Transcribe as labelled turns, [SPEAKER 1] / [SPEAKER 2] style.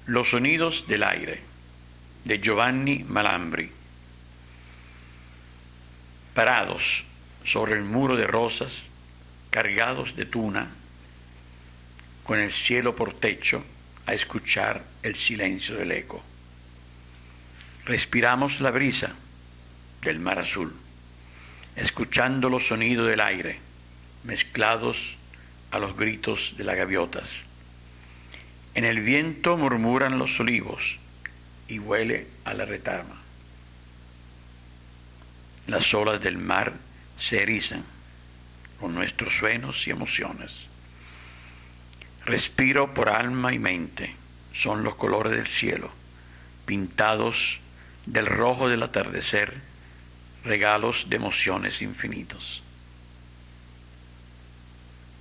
[SPEAKER 1] Los sonidos del aire, de Giovanni Malambri. Parados sobre el muro de rosas, cargados de tuna, con el cielo por techo, a escuchar el silencio del eco. Respiramos la brisa del mar azul, escuchando los sonidos del aire, mezclados a los gritos de las gaviotas. En el viento murmuran los olivos y huele a la retama. Las olas del mar se erizan con nuestros sueños y emociones. Respiro por alma y mente, son los colores del cielo, pintados del rojo del atardecer, regalos de emociones infinitos.